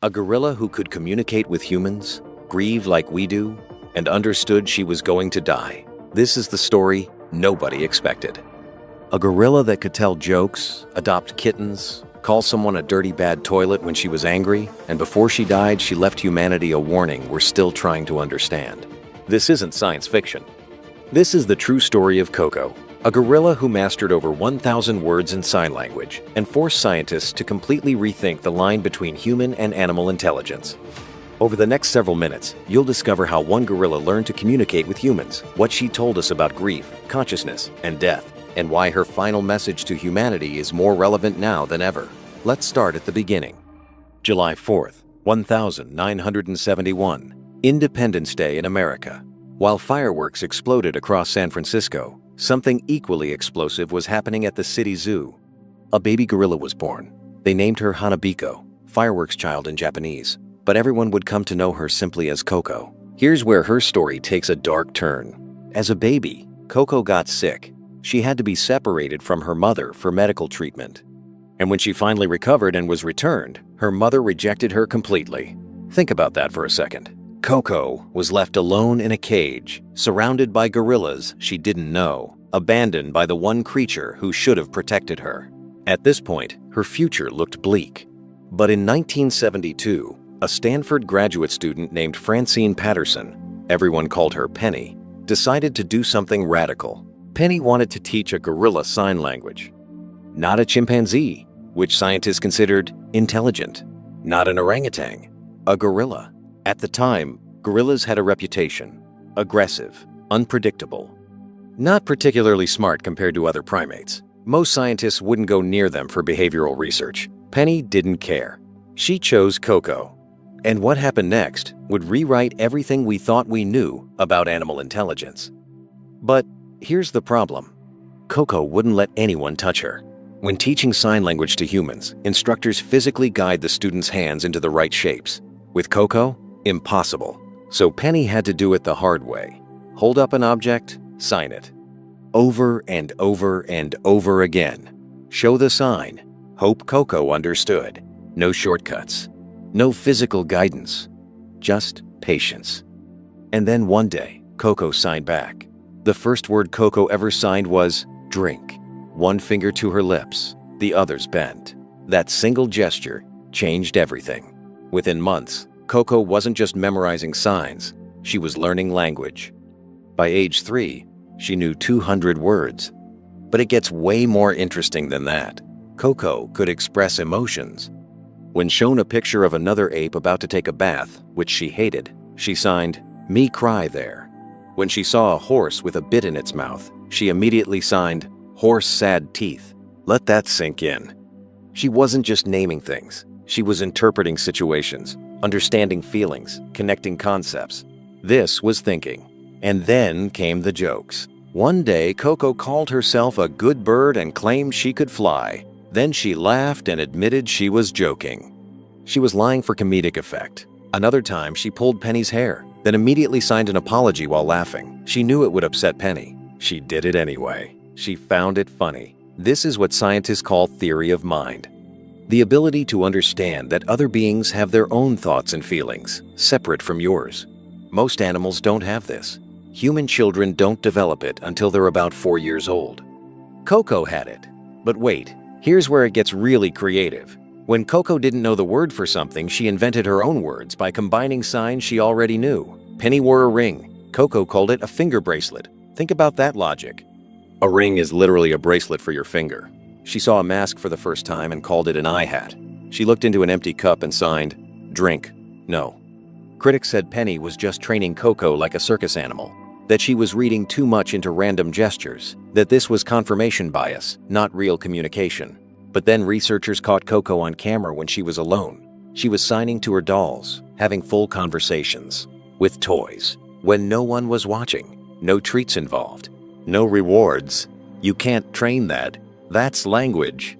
A gorilla who could communicate with humans, grieve like we do, and understood she was going to die. This is the story nobody expected. A gorilla that could tell jokes, adopt kittens, call someone a dirty bad toilet when she was angry, and before she died, she left humanity a warning we're still trying to understand. This isn't science fiction. This is the true story of Koko, a gorilla who mastered over 1,000 words in sign language and forced scientists to completely rethink the line between human and animal intelligence. Over the next several minutes, you'll discover how one gorilla learned to communicate with humans, what she told us about grief, consciousness, and death, and why her final message to humanity is more relevant now than ever. Let's start at the beginning. July 4th, 1971, Independence Day in America. While fireworks exploded across San Francisco, something equally explosive was happening at the city zoo. A baby gorilla was born. They named her Hanabiko, fireworks child in Japanese, but everyone would come to know her simply as Koko. Here's where her story takes a dark turn. As a baby, Koko got sick. She had to be separated from her mother for medical treatment. And when she finally recovered and was returned, her mother rejected her completely. Think about that for a second. Koko was left alone in a cage, surrounded by gorillas she didn't know, abandoned by the one creature who should have protected her. At this point, her future looked bleak. But in 1972, a Stanford graduate student named Francine Patterson, everyone called her Penny, decided to do something radical. Penny wanted to teach a gorilla sign language. Not a chimpanzee, which scientists considered intelligent. Not an orangutan, a gorilla. At the time, gorillas had a reputation: aggressive, unpredictable, not particularly smart compared to other primates. Most scientists wouldn't go near them for behavioral research. Penny didn't care. She chose Koko. And what happened next would rewrite everything we thought we knew about animal intelligence. But here's the problem. Koko wouldn't let anyone touch her. When teaching sign language to humans, instructors physically guide the students' hands into the right shapes. With Koko, impossible. So Penny had to do it the hard way. Hold up an object, sign it. Over and over and over again. Show the sign. Hope Koko understood. No shortcuts. No physical guidance. Just patience. And then one day, Koko signed back. The first word Koko ever signed was drink. One finger to her lips, the others bent. That single gesture changed everything. Within months, Koko wasn't just memorizing signs, she was learning language. By age 3, she knew 200 words. But it gets way more interesting than that. Koko could express emotions. When shown a picture of another ape about to take a bath, which she hated, she signed, "Me cry there." When she saw a horse with a bit in its mouth, she immediately signed, "Horse sad teeth." Let that sink in. She wasn't just naming things. She was interpreting situations, understanding feelings, connecting concepts. This was thinking. And then came the jokes. One day, Koko called herself a good bird and claimed she could fly. Then she laughed and admitted she was joking. She was lying for comedic effect. Another time, she pulled Penny's hair, then immediately signed an apology while laughing. She knew it would upset Penny. She did it anyway. She found it funny. This is what scientists call theory of mind. The ability to understand that other beings have their own thoughts and feelings, separate from yours. Most animals don't have this. Human children don't develop it until they're about 4 years old. Koko had it. But wait, here's where it gets really creative. When Koko didn't know the word for something, she invented her own words by combining signs she already knew. Penny wore a ring. Koko called it a finger bracelet. Think about that logic. A ring is literally a bracelet for your finger. She saw a mask for the first time and called it an eye hat. She looked into an empty cup and signed, "Drink, no." Critics said Penny was just training Koko like a circus animal, that she was reading too much into random gestures, that this was confirmation bias, not real communication. But then researchers caught Koko on camera when she was alone. She was signing to her dolls, having full conversations, with toys, when no one was watching, no treats involved, no rewards. You can't train that. That's language.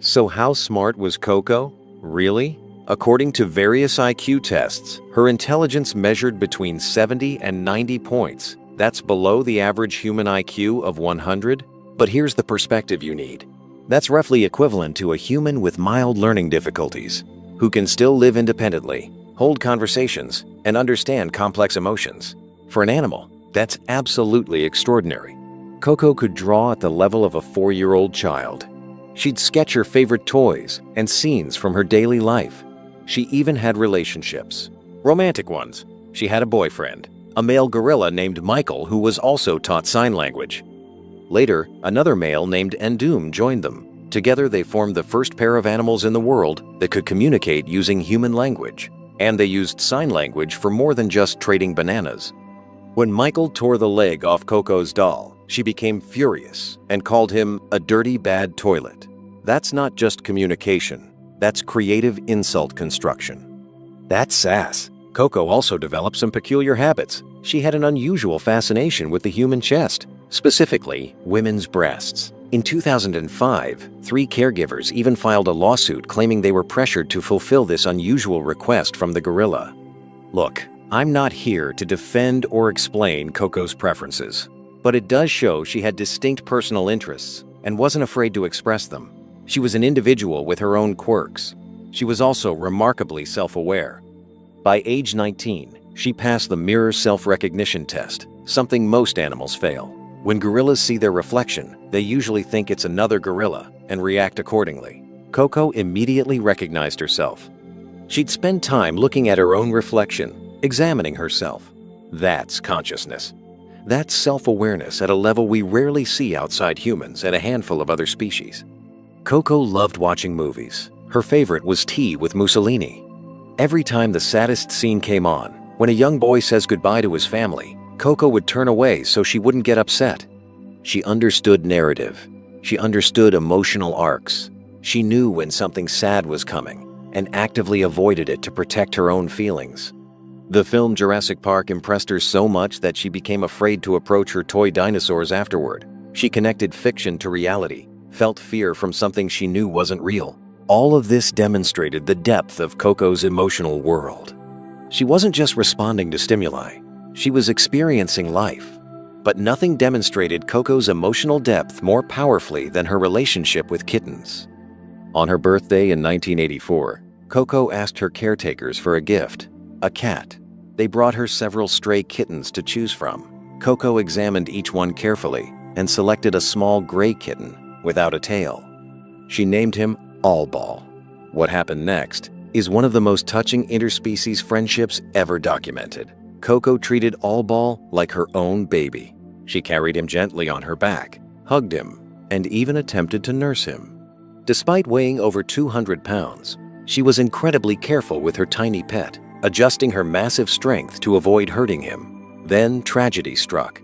So how smart was Koko? Really? According to various IQ tests, her intelligence measured between 70 and 90 points. That's below the average human IQ of 100. But here's the perspective you need. That's roughly equivalent to a human with mild learning difficulties, who can still live independently, hold conversations, and understand complex emotions. For an animal, that's absolutely extraordinary. Coco could draw at the level of a 4-year-old child. She'd sketch her favorite toys and scenes from her daily life. She even had relationships. Romantic ones. She had a boyfriend, a male gorilla named Michael who was also taught sign language. Later, another male named Endum joined them. Together they formed the first pair of animals in the world that could communicate using human language. And they used sign language for more than just trading bananas. When Michael tore the leg off Coco's doll, she became furious and called him a dirty, bad toilet. That's not just communication. That's creative insult construction. That's sass. Coco also developed some peculiar habits. She had an unusual fascination with the human chest, specifically women's breasts. In 2005, 3 caregivers even filed a lawsuit claiming they were pressured to fulfill this unusual request from the gorilla. Look, I'm not here to defend or explain Coco's preferences, but it does show she had distinct personal interests and wasn't afraid to express them. She was an individual with her own quirks. She was also remarkably self-aware. By age 19, she passed the mirror self-recognition test, something most animals fail. When gorillas see their reflection, they usually think it's another gorilla and react accordingly. Coco immediately recognized herself. She'd spend time looking at her own reflection, examining herself. That's consciousness. That's self-awareness at a level we rarely see outside humans and a handful of other species. Coco loved watching movies. Her favorite was Tea with Mussolini. Every time the saddest scene came on, when a young boy says goodbye to his family, Coco would turn away so she wouldn't get upset. She understood narrative. She understood emotional arcs. She knew when something sad was coming and actively avoided it to protect her own feelings. The film Jurassic Park impressed her so much that she became afraid to approach her toy dinosaurs afterward. She connected fiction to reality, felt fear from something she knew wasn't real. All of this demonstrated the depth of Coco's emotional world. She wasn't just responding to stimuli. She was experiencing life. But nothing demonstrated Coco's emotional depth more powerfully than her relationship with kittens. On her birthday in 1984, Coco asked her caretakers for a gift, a cat. They brought her several stray kittens to choose from. Coco examined each one carefully and selected a small gray kitten without a tail. She named him Allball. What happened next is one of the most touching interspecies friendships ever documented. Coco treated Allball like her own baby. She carried him gently on her back, hugged him, and even attempted to nurse him. Despite weighing over 200 pounds, she was incredibly careful with her tiny pet, adjusting her massive strength to avoid hurting him. Then tragedy struck.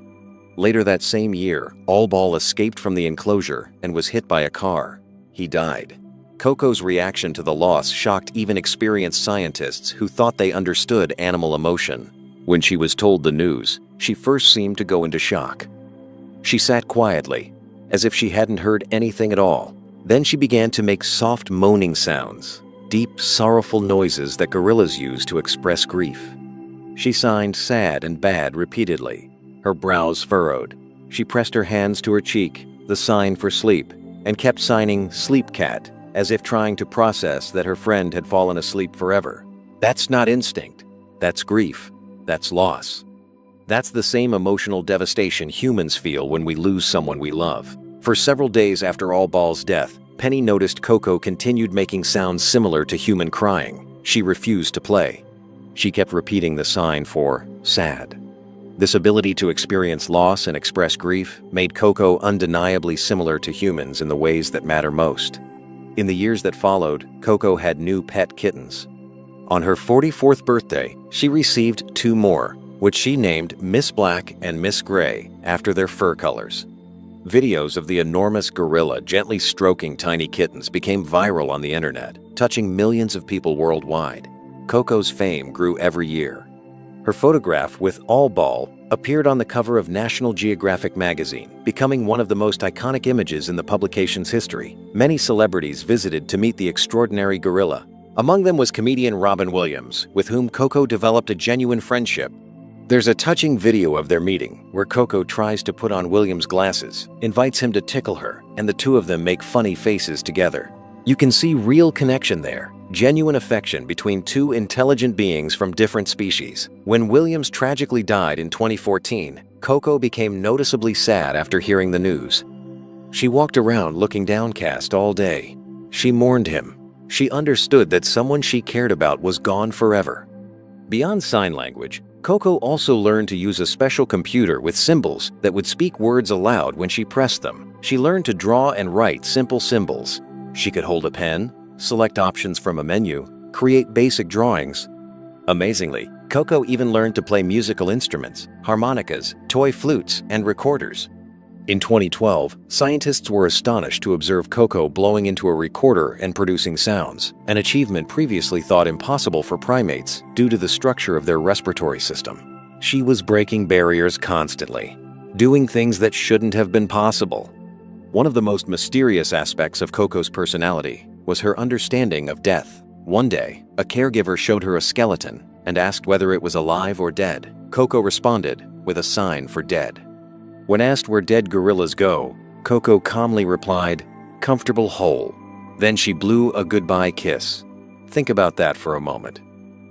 Later that same year, Allball escaped from the enclosure and was hit by a car. He died. Coco's reaction to the loss shocked even experienced scientists who thought they understood animal emotion. When she was told the news, she first seemed to go into shock. She sat quietly, as if she hadn't heard anything at all. Then she began to make soft moaning sounds, deep, sorrowful noises that gorillas use to express grief. She signed sad and bad repeatedly, her brows furrowed. She pressed her hands to her cheek, the sign for sleep, and kept signing Sleep Cat, as if trying to process that her friend had fallen asleep forever. That's not instinct. That's grief. That's loss. That's the same emotional devastation humans feel when we lose someone we love. For several days after Allball's death, Penny noticed Coco continued making sounds similar to human crying. She refused to play. She kept repeating the sign for sad. This ability to experience loss and express grief made Coco undeniably similar to humans in the ways that matter most. In the years that followed, Coco had new pet kittens. On her 44th birthday, she received 2 more, which she named Miss Black and Miss Gray after their fur colors. Videos of the enormous gorilla gently stroking tiny kittens became viral on the internet, touching millions of people worldwide. Coco's fame grew every year. Her photograph with Allball appeared on the cover of National Geographic magazine, becoming one of the most iconic images in the publication's history. Many celebrities visited to meet the extraordinary gorilla. Among them was comedian Robin Williams, with whom Coco developed a genuine friendship. There's a touching video of their meeting, where Coco tries to put on Williams' glasses, invites him to tickle her, and the two of them make funny faces together. You can see real connection there. genuine affection between two intelligent beings from different species. When Williams tragically died in 2014, Coco became noticeably sad after hearing the news. She walked around looking downcast all day. She mourned him. She understood that someone she cared about was gone forever. Beyond sign language, Coco also learned to use a special computer with symbols that would speak words aloud when she pressed them. She learned to draw and write simple symbols. She could hold a pen, select options from a menu, create basic drawings. Amazingly, Coco even learned to play musical instruments, harmonicas, toy flutes, and recorders. In 2012, scientists were astonished to observe Coco blowing into a recorder and producing sounds, an achievement previously thought impossible for primates due to the structure of their respiratory system. She was breaking barriers constantly, doing things that shouldn't have been possible. One of the most mysterious aspects of Coco's personality was her understanding of death. One day, a caregiver showed her a skeleton and asked whether it was alive or dead. Coco responded with a sign for dead. When asked where dead gorillas go, Coco calmly replied, "Comfortable hole." Then she blew a goodbye kiss. Think about that for a moment.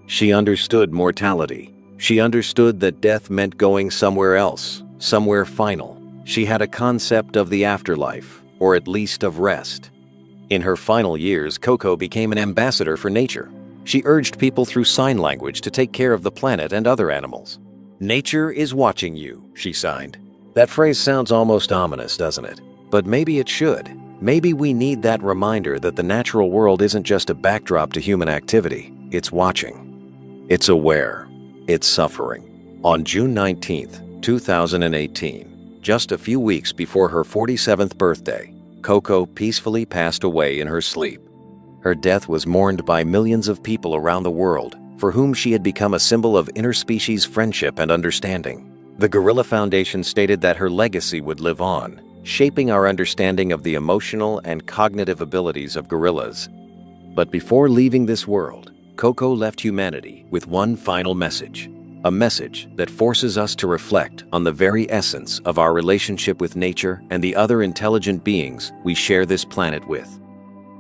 She understood mortality. She understood that death meant going somewhere else, somewhere final. She had a concept of the afterlife, or at least of rest. In her final years, Coco became an ambassador for nature. She urged people through sign language to take care of the planet and other animals. "Nature is watching you," she signed. That phrase sounds almost ominous, doesn't it? But maybe it should. Maybe we need that reminder that the natural world isn't just a backdrop to human activity. It's watching. It's aware. It's suffering. On June 19th, 2018, just a few weeks before her 47th birthday, Coco peacefully passed away in her sleep. Her death was mourned by millions of people around the world, for whom she had become a symbol of interspecies friendship and understanding. The Gorilla Foundation stated that her legacy would live on, shaping our understanding of the emotional and cognitive abilities of gorillas. But before leaving this world, Coco left humanity with one final message, a message that forces us to reflect on the very essence of our relationship with nature and the other intelligent beings we share this planet with.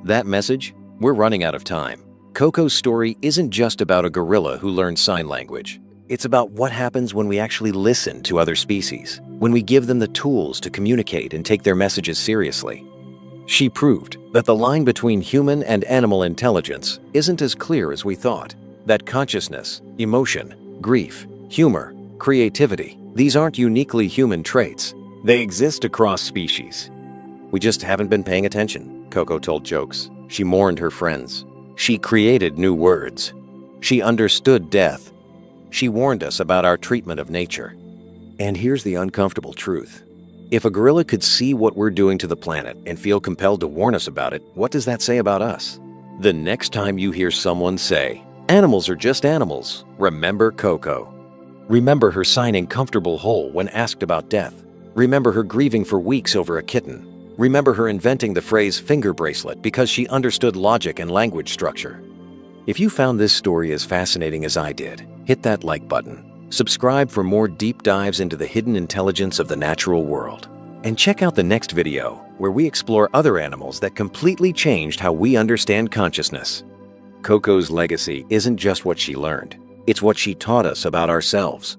That message? We're running out of time. Coco's story isn't just about a gorilla who learned sign language. It's about what happens when we actually listen to other species, when we give them the tools to communicate and take their messages seriously. She proved that the line between human and animal intelligence isn't as clear as we thought. That consciousness, emotion, grief, humor, creativity, these aren't uniquely human traits. They exist across species. We just haven't been paying attention, Coco told jokes. She mourned her friends. She created new words. She understood death. She warned us about our treatment of nature. And here's the uncomfortable truth. If a gorilla could see what we're doing to the planet and feel compelled to warn us about it, what does that say about us? The next time you hear someone say, "Animals are just animals," remember Coco. Remember her signing "comfortable hole" when asked about death. Remember her grieving for weeks over a kitten. Remember her inventing the phrase "finger bracelet" because she understood logic and language structure. If you found this story as fascinating as I did, hit that like button. Subscribe for more deep dives into the hidden intelligence of the natural world. And check out the next video, where we explore other animals that completely changed how we understand consciousness. Coco's legacy isn't just what she learned, it's what she taught us about ourselves.